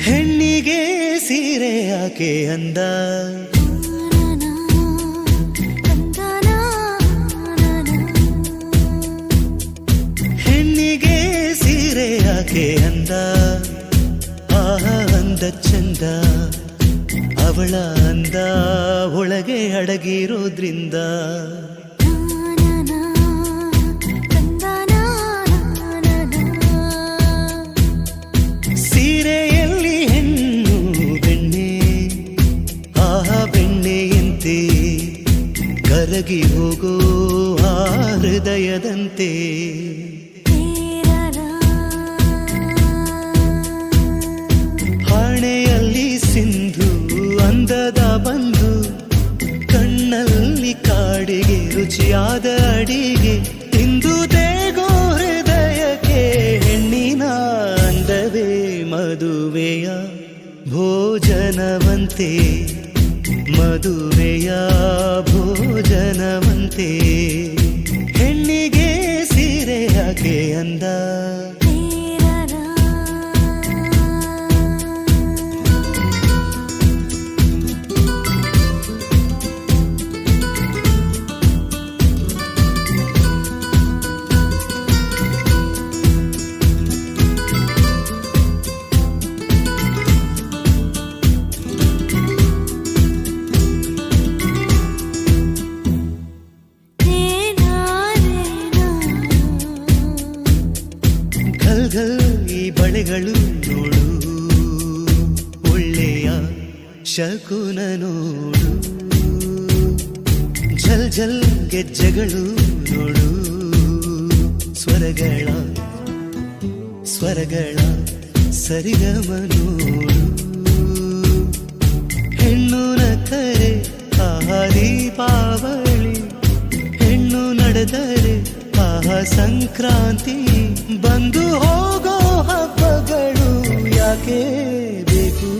ಹೆಣ್ಣಿಗೆ ಸೀರೆ ಯಾಕೆ ಅಂದ, ಹೆಣ್ಣಿಗೆ ಸೀರೆ ಯಾಕೆ ಅಂದ, ಆಹ ಅಂದ ಚಂದ ಅವಳ ಅಂದ ಒಳಗೆ ಅಡಗಿರೋದ್ರಿಂದ. ಸೀರೆಯಲ್ಲಿ ಹೆಣ್ಣು ಬೆಣ್ಣೆ, ಆಹ ಬೆಣ್ಣೆಯಂತೆ ಕರಗಿ ಹೋಗೋ ಆ ಹೃದಯದಂತೆ. ಹಣೆಯಲ್ಲಿ ಸಿಂಧು ಅಂದದ ಬಂದು, ಕಣ್ಣಲ್ಲಿ ಕಾಡಿಗೆ ರುಚಿಯಾದ ಅಡಿಗೆ ತಿಂದು ದೇಗೋ ಹೃದಯಕ್ಕೆ ಹೆಣ್ಣಿನ ಅಂದವೇ ಮದುವೆಯ ಭೋಜನವಂತೆ, ಮದುವೆಯ ಭೋಜನವಂತೆ. ಹೆಣ್ಣಿಗೆ ಸೀರೆ ಯಾಕೆ ಅಂದ. ಈ ಬಳೆಗಳು ನೋಡು, ಒಳ್ಳೆಯ ಶಕುನ ನೋಡು. ಝಲ್ ಝಲ್ ಗೆಜ್ಜೆಗಳು ನೋಡು, ಸ್ವರಗಳ ಸ್ವರಗಳ ಸರಿಗಮ ನೋಡು. ಹೆಣ್ಣು ನಕ್ಕರೆ ಆಹ ದೀಪಾವಳಿ, ಹೆಣ್ಣು ನಡೆದರೆ ಆಹ ಸಂಕ್ರಾಂತಿ. ಬಂದು ಹೋಗೋ ಹಬ್ಬಗಳು ಯಾಕೆ ಬೇಕು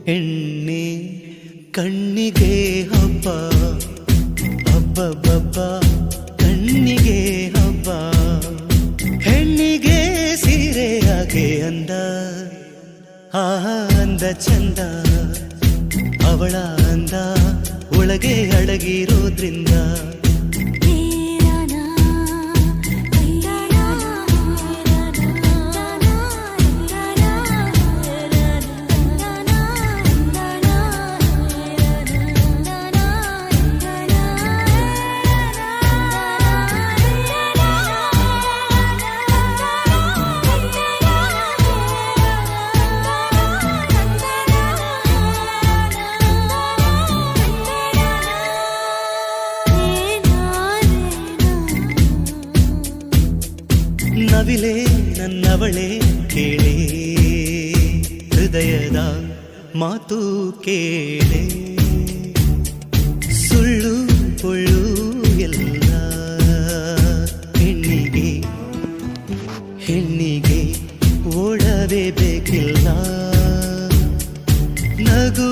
ಹೆಣ್ಣೆ ಕಣ್ಣಿಗೆ ಹಬ್ಬ, ಹಬ್ಬಬ್ಬಬ್ಬ ಕಣ್ಣಿಗೆ ಹಬ್ಬ. ಹೆಣ್ಣಿಗೆ ಸೀರೆ ಯಾಕೆ ಅಂದ, ಆಹ ಅಂದ ಚಂದ ಅವಳ ಅಂದ ಒಳಗೆ ಅಡಗಿರೋದ್ರಿಂದ. ನವಿಲೆ ನನ್ನವಳೆ ಕೇಳೆ, ಹೃದಯದ ಮಾತು ಕೇಳೆ. ಸುಳ್ಳು ಪೊಳ್ಳು ಎಲ್ಲ ಹೆಣ್ಣಿಗೆ, ಹೆಣ್ಣಿಗೆ ಓಡವೇ ಬೇಕಿಲ್ಲ. ನಗು